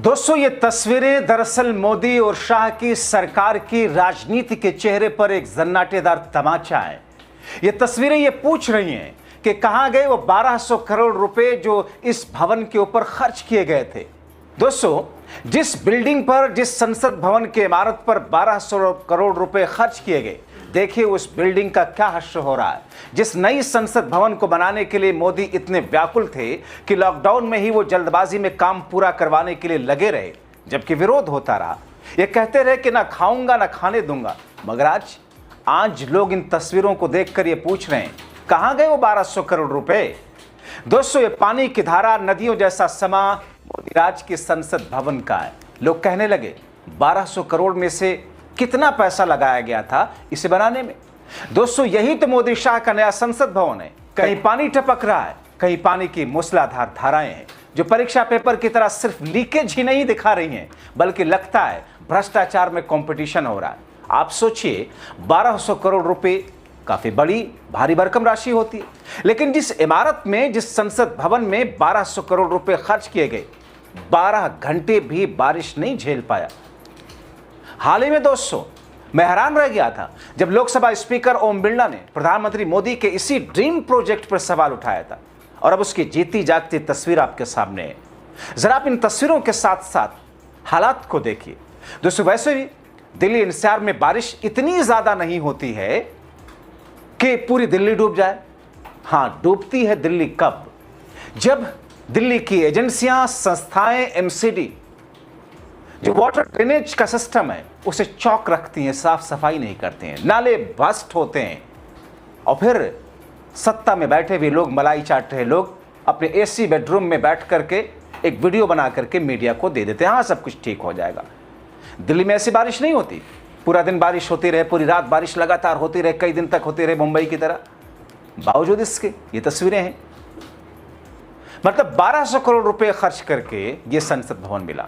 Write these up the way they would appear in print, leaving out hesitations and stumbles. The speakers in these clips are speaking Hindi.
दोस्तों, ये तस्वीरें दरअसल मोदी और शाह की सरकार की राजनीति के चेहरे पर एक जन्नाटेदार तमाचा है। ये तस्वीरें ये पूछ रही हैं कि कहां गए वो 1200 करोड़ रुपए जो इस भवन के ऊपर खर्च किए गए थे। दोस्तों, जिस बिल्डिंग पर, जिस संसद भवन की इमारत पर 1200 करोड़ रुपए खर्च किए गए, देखिए उस बिल्डिंग का क्या हश्र हो रहा है। जिस नई संसद भवन को बनाने के लिए मोदी इतने व्याकुल थे कि लॉकडाउन में ही वो जल्दबाजी में काम पूरा करवाने के लिए लगे रहे, जबकि विरोध होता रहा। ये कहते रहे कि ना खाऊंगा ना खाने दूंगा। मगर आज लोग इन तस्वीरों को देखकर ये पूछ रहे हैं, कहां गए वो 1200 करोड़ रुपए। दोस्तों, ये पानी की धारा, नदियों जैसा समा मोदी राज के संसद भवन का है। लोग कहने लगे 1200 करोड़ में से कितना पैसा लगाया गया था इसे बनाने में। दोस्तों, यही तो मोदी शाह का नया संसद भवन है। कहीं पानी टपक रहा है, कहीं पानी की मूसलाधार धाराएं हैं जो परीक्षा पेपर की तरह सिर्फ लीकेज ही नहीं दिखा रही हैं, बल्कि लगता है भ्रष्टाचार में कंपटीशन हो रहा है। आप सोचिए, 1200 करोड़ रुपए काफी बड़ी भारी भरकम राशि होती है, लेकिन जिस इमारत में, जिस संसद भवन में 1200 करोड़ रुपए खर्च किए गए, 12 घंटे भी बारिश नहीं झेल पाया। हाल ही में दोस्तों, मैं हैरान रह गया था जब लोकसभा स्पीकर ओम बिरला ने प्रधानमंत्री मोदी के इसी ड्रीम प्रोजेक्ट पर सवाल उठाया था, और अब उसकी जीती जागती तस्वीर आपके सामने है। जरा आप इन तस्वीरों के साथ साथ हालात को देखिए। दोस्तों, वैसे भी दिल्ली एनसीआर में बारिश इतनी ज्यादा नहीं होती है कि पूरी दिल्ली डूब जाए। हां, डूबती है दिल्ली कब? जब दिल्ली की एजेंसियां, संस्थाएं, एमसीडी, जो वाटर ड्रेनेज का सिस्टम है, उसे चौक रखती हैं, साफ सफाई नहीं करते हैं, नाले बस्ट होते हैं, और फिर सत्ता में बैठे हुए लोग, मलाई चाट रहे लोग, अपने एसी बेडरूम में बैठ करके एक वीडियो बना करके मीडिया को दे देते हैं, हाँ सब कुछ ठीक हो जाएगा। दिल्ली में ऐसी बारिश नहीं होती। पूरा दिन बारिश होती रहे, पूरी रात बारिश लगातार होती रहे, कई दिन तक होती रहे, मुंबई की तरह। बावजूद इसके ये तस्वीरें हैं। मतलब 1200 करोड़ रुपए खर्च करके ये संसद भवन मिला।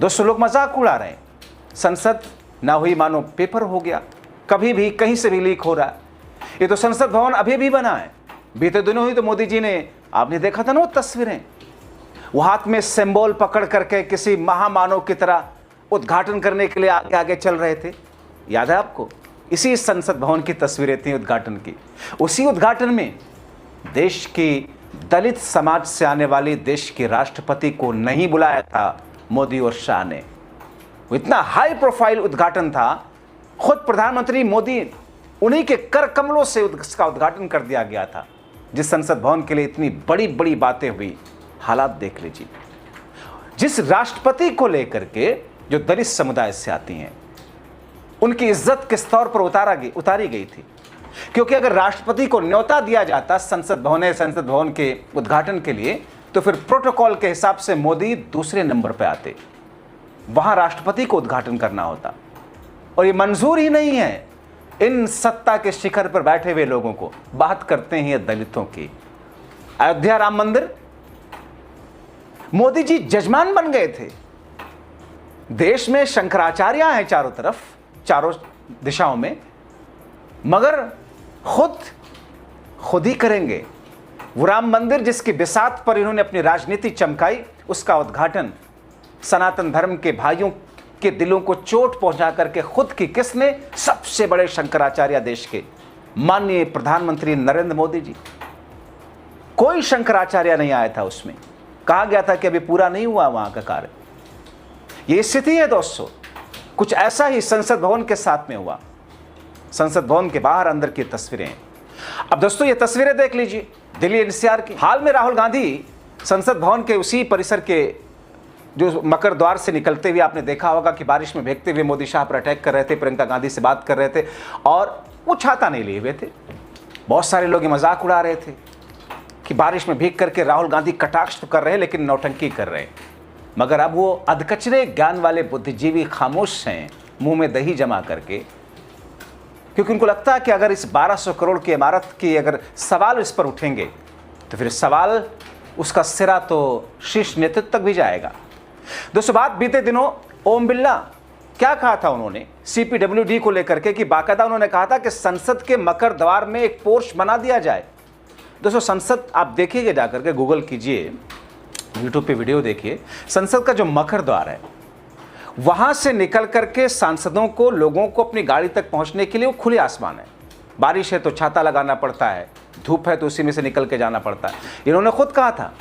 दोस्तों, लोग मजाक उड़ा रहे हैं, संसद ना हुई मानो पेपर हो गया, कभी भी कहीं से भी लीक हो रहा है। ये तो संसद भवन अभी भी बना है। बीते दिनों ही तो मोदी जी ने, आपने देखा था ना वो तस्वीरें, वो हाथ में सिंबल पकड़ करके किसी महामानव की तरह उद्घाटन करने के लिए आगे आगे चल रहे थे। याद है आपको? इसी संसद भवन की तस्वीरें थी उद्घाटन की। उसी उद्घाटन में देश की दलित समाज से आने वाली देश के राष्ट्रपति को नहीं बुलाया था मोदी और शाह ने। वो इतना हाई प्रोफाइल उद्घाटन था, खुद प्रधानमंत्री मोदी, उन्हीं के कर कमलों से उसका उद्घाटन कर दिया गया था। जिस संसद भवन के लिए इतनी बड़ी बड़ी बातें हुई, हालात देख लीजिए। जिस राष्ट्रपति को लेकर के जो दलित समुदाय से आती हैं, उनकी इज्जत किस तौर पर उतारी गई थी। क्योंकि अगर राष्ट्रपति को न्योता दिया जाता संसद भवन के उद्घाटन के लिए, तो फिर प्रोटोकॉल के हिसाब से मोदी दूसरे नंबर पर आते, वहां राष्ट्रपति को उद्घाटन करना होता। और ये मंजूर ही नहीं है इन सत्ता के शिखर पर बैठे हुए लोगों को। बात करते हैं ये दलितों की। अयोध्या राम मंदिर, मोदी जी जजमान बन गए थे। देश में शंकराचार्य हैं चारों तरफ, चारों दिशाओं में, मगर खुद ही करेंगे। वो राम मंदिर जिसकी बिसात पर इन्होंने अपनी राजनीति चमकाई, उसका उद्घाटन सनातन धर्म के भाइयों के दिलों को चोट पहुंचा करके खुद की किसने? सबसे बड़े शंकराचार्य देश के माननीय प्रधानमंत्री नरेंद्र मोदी जी। कोई शंकराचार्य नहीं आया था उसमें। कहा गया था कि अभी पूरा नहीं हुआ वहां का कार्य। ये स्थिति है दोस्तों। कुछ ऐसा ही संसद भवन के साथ में हुआ। संसद भवन के बाहर अंदर की तस्वीरें। अब दोस्तों, ये तस्वीरें देख लीजिए दिल्ली एनसीआर की। हाल में राहुल गांधी संसद भवन के उसी परिसर के जो मकर द्वार से निकलते हुए आपने देखा होगा कि बारिश में भीगते हुए मोदी शाह पर अटैक कर रहे थे, प्रियंका गांधी से बात कर रहे थे, और वो छाता नहीं लिए हुए थे। बहुत सारे लोग ये मजाक उड़ा रहे थे कि बारिश में भीग करके राहुल गांधी कटाक्ष तो कर रहे हैं लेकिन नौटंकी कर रहे हैं। मगर अब वो अधकचरे ज्ञान वाले बुद्धिजीवी खामोश हैं, मुंह में दही जमा करके, क्योंकि उनको लगता है कि अगर इस 1200 करोड़ की इमारत की अगर सवाल इस पर उठेंगे तो फिर सवाल, उसका सिरा तो शीर्ष नेतृत्व तक भी जाएगा। दोस्तों, बात बीते दिनों ओम बिरला, क्या कहा था उन्होंने सीपीडब्ल्यूडी को लेकर के, कि बाकायदा उन्होंने कहा था कि संसद के मकर द्वार में एक पोर्च बना दिया जाए। दोस्तों, संसद आप देखिएगा, जाकर के गूगल कीजिए, यूट्यूब पे वीडियो देखिए, संसद का जो मखर द्वार है वहां से निकल करके सांसदों को, लोगों को अपनी गाड़ी तक पहुंचने के लिए वो खुले आसमान है। बारिश है तो छाता लगाना पड़ता है, धूप है तो उसी में से निकल के जाना पड़ता है। इन्होंने खुद कहा था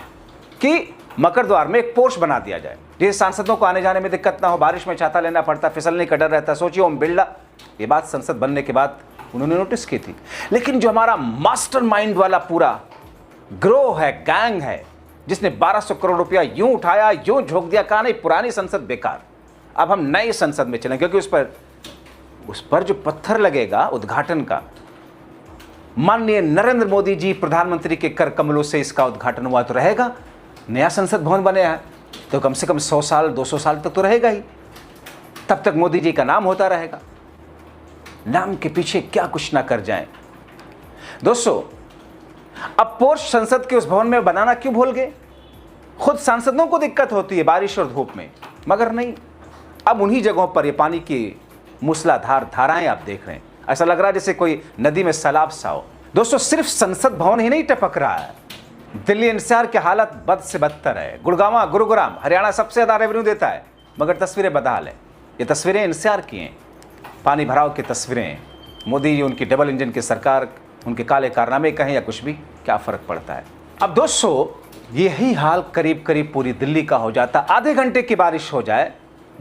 कि मकर द्वार में एक पोर्च बना दिया जाए जिससे सांसदों को आने जाने में दिक्कत ना हो, बारिश में छाता लेना पड़ता, फिसलने का डर रहता। सोचिए ओम बिरला, ये बात संसद बनने के बाद उन्होंने नोटिस की थी। लेकिन जो हमारा मास्टरमाइंड वाला पूरा ग्रोह है, गैंग है, जिसने 1200 करोड़ रुपया यूं उठाया, यूं झोंक दिया, कहा नहीं पुरानी संसद बेकार, अब हम नई संसद में चलें, क्योंकि उस पर जो पत्थर लगेगा उद्घाटन का, माननीय नरेंद्र मोदी जी प्रधानमंत्री के कर कमलों से इसका उद्घाटन हुआ तो रहेगा। नया संसद भवन बने हैं तो कम से कम 100 साल 200 साल तक तो रहेगा ही, तब तक मोदी जी का नाम होता रहेगा। नाम के पीछे क्या कुछ ना कर जाएं। दोस्तों, अब पोर्च संसद के उस भवन में बनाना क्यों भूल गए? खुद सांसदों को दिक्कत होती है बारिश और धूप में, मगर नहीं, अब उन्हीं जगहों पर ये पानी की मूसलाधार धाराएं आप देख रहे हैं। ऐसा लग रहा है जैसे कोई नदी में सैलाब सा हो। दोस्तों, सिर्फ संसद भवन ही नहीं टपक रहा है, दिल्ली एनसीआर की हालत बद से बदतर है। गुरुग्राम हरियाणा सबसे ज्यादा रेवेन्यू देता है, मगर तस्वीरें बदहाल है। ये तस्वीरें एनसीआर की हैं, पानी भराव की तस्वीरें। मोदी जी, उनकी डबल इंजन की सरकार, उनके काले कारनामे कहें या कुछ भी, क्या फर्क पड़ता है। अब दोस्तों, यही हाल करीब करीब पूरी दिल्ली का हो जाता। आधे घंटे की बारिश हो जाए,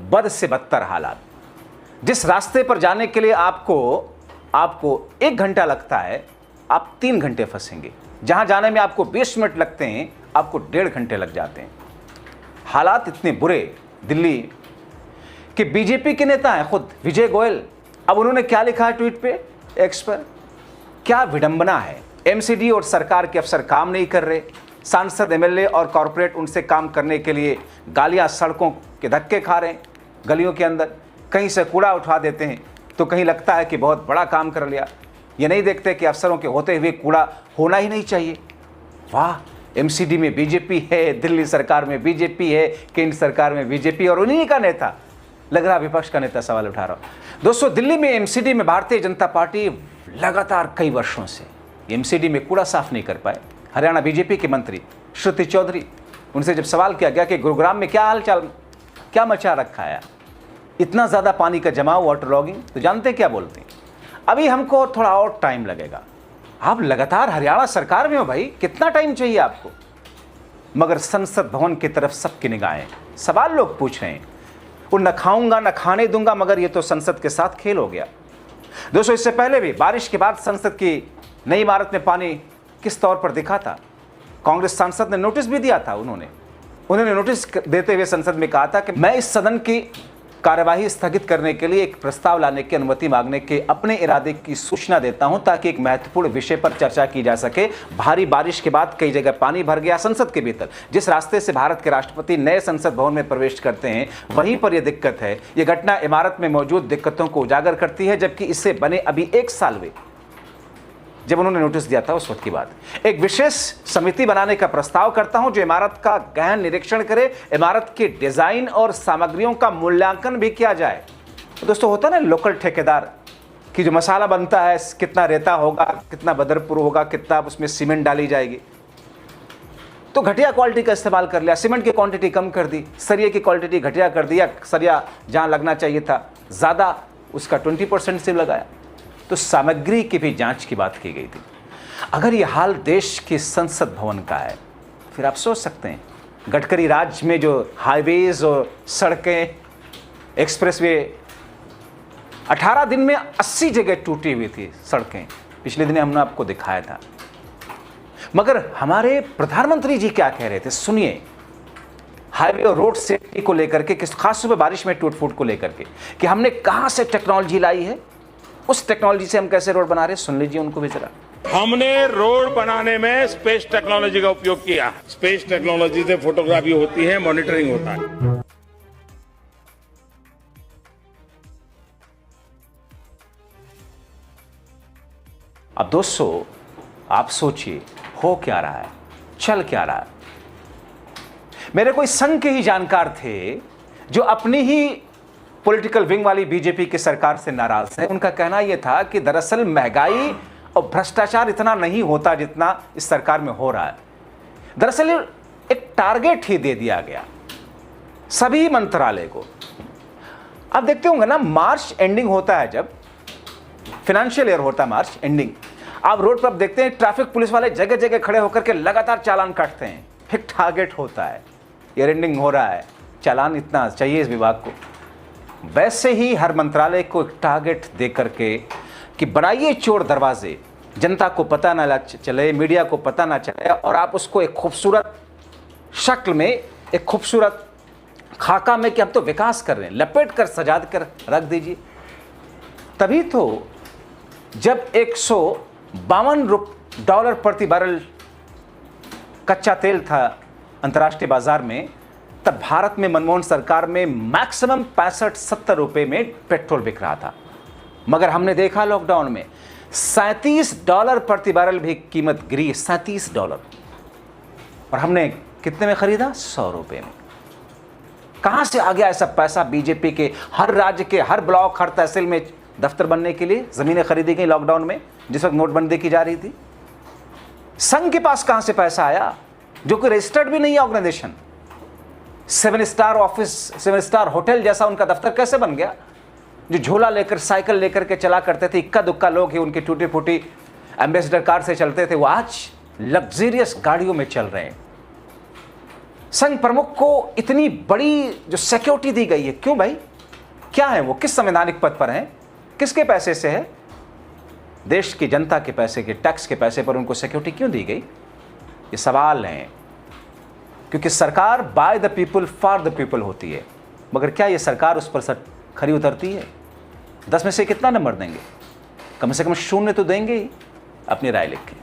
बद से बदतर हालात। जिस रास्ते पर जाने के लिए आपको 1 घंटा लगता है, आप 3 घंटे फंसेंगे। जहां जाने में आपको 20 मिनट लगते हैं, आपको 1.5 घंटे लग जाते हैं। हालात इतने बुरे दिल्ली कि बीजेपी के नेता हैं खुद विजय गोयल, अब उन्होंने क्या लिखा है ट्वीट पे, एक्स पर, क्या विडंबना है। एमसीडी और सरकार के अफसर काम नहीं कर रहे, सांसद, एमएलए और कॉरपोरेट उनसे काम करने के लिए गालियां, सड़कों के धक्के खा रहे हैं। गलियों के अंदर कहीं से कूड़ा उठा देते हैं तो कहीं लगता है कि बहुत बड़ा काम कर लिया। ये नहीं देखते कि अफसरों के होते हुए कूड़ा होना ही नहीं चाहिए। वाह, एमसीडी में बीजेपी है, दिल्ली सरकार में बीजेपी है, केंद्र सरकार में बीजेपी, और उन्हीं का नेता, लग रहा विपक्ष का नेता सवाल उठा रहा हूं। दोस्तों, दिल्ली में एमसीडी में भारतीय जनता पार्टी लगातार कई वर्षों से एमसीडी में कूड़ा साफ नहीं कर पाए। हरियाणा बीजेपी के मंत्री श्रुति चौधरी, उनसे जब सवाल किया गया कि गुरुग्राम में क्या हालचाल, क्या मचा रखा है, इतना ज़्यादा पानी का जमाव, वाटर लॉगिंग, तो जानते क्या बोलते हैं, अभी हमको थोड़ा और टाइम लगेगा। आप लगातार हरियाणा सरकार में हो भाई, कितना टाइम चाहिए आपको। मगर संसद भवन की तरफ सबकी निगाहें, सवाल लोग पूछ रहे हैं। वो न खाऊंगा न खाने दूंगा, मगर ये तो संसद के साथ खेल हो गया। दोस्तों, इससे पहले भी बारिश के बाद संसद की नई इमारत में पानी किस तौर पर दिखा था, कांग्रेस सांसद ने नोटिस भी दिया था। उन्होंने नोटिस देते हुए संसद में कहा था कि मैं इस सदन की कार्यवाही स्थगित करने के लिए एक प्रस्ताव लाने की अनुमति मांगने के अपने इरादे की सूचना देता हूं, ताकि एक महत्वपूर्ण विषय पर चर्चा की जा सके। भारी बारिश के बाद कई जगह पानी भर गया संसद के भीतर। जिस रास्ते से भारत के राष्ट्रपति नए संसद भवन में प्रवेश करते हैं, वहीं पर यह दिक्कत है। यह घटना इमारत में मौजूद दिक्कतों को उजागर करती है, जबकि इससे बने अभी 1 साल हुए जब उन्होंने नोटिस दिया था। उस वक्त की बात, एक विशेष समिति बनाने का प्रस्ताव करता हूं जो इमारत का गहन निरीक्षण करे, इमारत के डिजाइन और सामग्रियों का मूल्यांकन भी किया जाए। तो दोस्तों, होता है ना लोकल ठेकेदार कि जो मसाला बनता है, कितना रेता होगा, कितना बदरपुर होगा, कितना उसमें सीमेंट डाली जाएगी, तो घटिया क्वालिटी का इस्तेमाल कर लिया, सीमेंट की क्वांटिटी कम कर दी, सरिये की क्वालिटी घटिया कर दिया, सरिया जहां लगना चाहिए था ज्यादा उसका 20% से लगाया। तो सामग्री की भी जांच की बात की गई थी। अगर यह हाल देश के संसद भवन का है, फिर आप सोच सकते हैं गडकरी राज में जो हाईवेज और सड़कें, एक्सप्रेसवे, 18 दिन में 80 जगह टूटी हुई थी सड़कें, पिछले दिन हमने आपको दिखाया था। मगर हमारे प्रधानमंत्री जी क्या कह रहे थे, सुनिए। हाईवे और रोड सेफ्टी को लेकर के, किस खास सुबह बारिश में टूट फूट को लेकर के, कि हमने कहां से टेक्नोलॉजी लाई है, उस टेक्नोलॉजी से हम कैसे रोड बना रहे हैं, सुन लीजिए उनको भी जरा। हमने रोड बनाने में स्पेस टेक्नोलॉजी का उपयोग किया। स्पेस टेक्नोलॉजी से फोटोग्राफी होती है, मॉनिटरिंग होता है। अब दोस्तों, आप सोचिए हो क्या रहा है, चल क्या रहा है। मेरे कोई संघ के ही जानकार थे जो अपनी ही पॉलिटिकल विंग वाली बीजेपी की सरकार से नाराज है। उनका कहना यह था कि दरअसल महंगाई और भ्रष्टाचार इतना नहीं होता जितना इस सरकार में हो रहा है। दरअसल एक टारगेट ही दे दिया गया सभी मंत्रालय को। आप देखते होंगे ना, मार्च एंडिंग होता है, जब फाइनेंशियल ईयर होता है मार्च एंडिंग, आप रोड पर देखते हैं ट्रैफिक पुलिस वाले जगह जगह खड़े होकर के लगातार चालान काटते हैं। एक टारगेट होता है, ईयर एंडिंग हो रहा है, चालान इतना चाहिए इस विभाग को। वैसे ही हर मंत्रालय को एक टारगेट दे करके कि बनाइए चोर दरवाजे, जनता को पता ना चले, मीडिया को पता ना चले, और आप उसको एक खूबसूरत शक्ल में, एक खूबसूरत खाका में कि हम तो विकास कर रहे हैं, लपेट कर सजा कर रख दीजिए। तभी तो जब $152 प्रति बैरल कच्चा तेल था अंतर्राष्ट्रीय बाजार में, तब भारत में मनमोहन सरकार में मैक्सिमम 65-70 रुपए में पेट्रोल बिक रहा था। मगर हमने देखा लॉकडाउन में $37 प्रति बैरल भी कीमत गिरी, $37, और हमने कितने में खरीदा? 100 रुपए में। कहां से आ गया ऐसा पैसा बीजेपी के? हर राज्य के हर ब्लॉक, हर तहसील में दफ्तर बनने के लिए जमीनें खरीदी गई लॉकडाउन में, जिस वक्त नोटबंदी की जा रही थी। संघ के पास कहां से पैसा आया, जो कि रजिस्टर्ड भी नहीं है organisation? 7 star office, 7 star hotel जैसा उनका दफ्तर कैसे बन गया? जो झोला लेकर, साइकिल लेकर के चला करते थे, इक्का दुक्का लोग ही उनकी टूटी फूटी एम्बेसडर कार से चलते थे, वो आज लग्जरियस गाड़ियों में चल रहे हैं। संघ प्रमुख को इतनी बड़ी जो सिक्योरिटी दी गई है, क्यों भाई? क्या है वो? किस संवैधानिक पद पर हैं? किसके पैसे से है? देश की जनता के पैसे के, टैक्स के पैसे पर उनको सिक्योरिटी क्यों दी गई? ये सवाल हैं। क्योंकि सरकार by the people for the people होती है, मगर क्या ये सरकार उस पर खरी उतरती है? 10 में से कितना नंबर देंगे? कम से कम 0 तो देंगे ही। अपनी राय लिखें।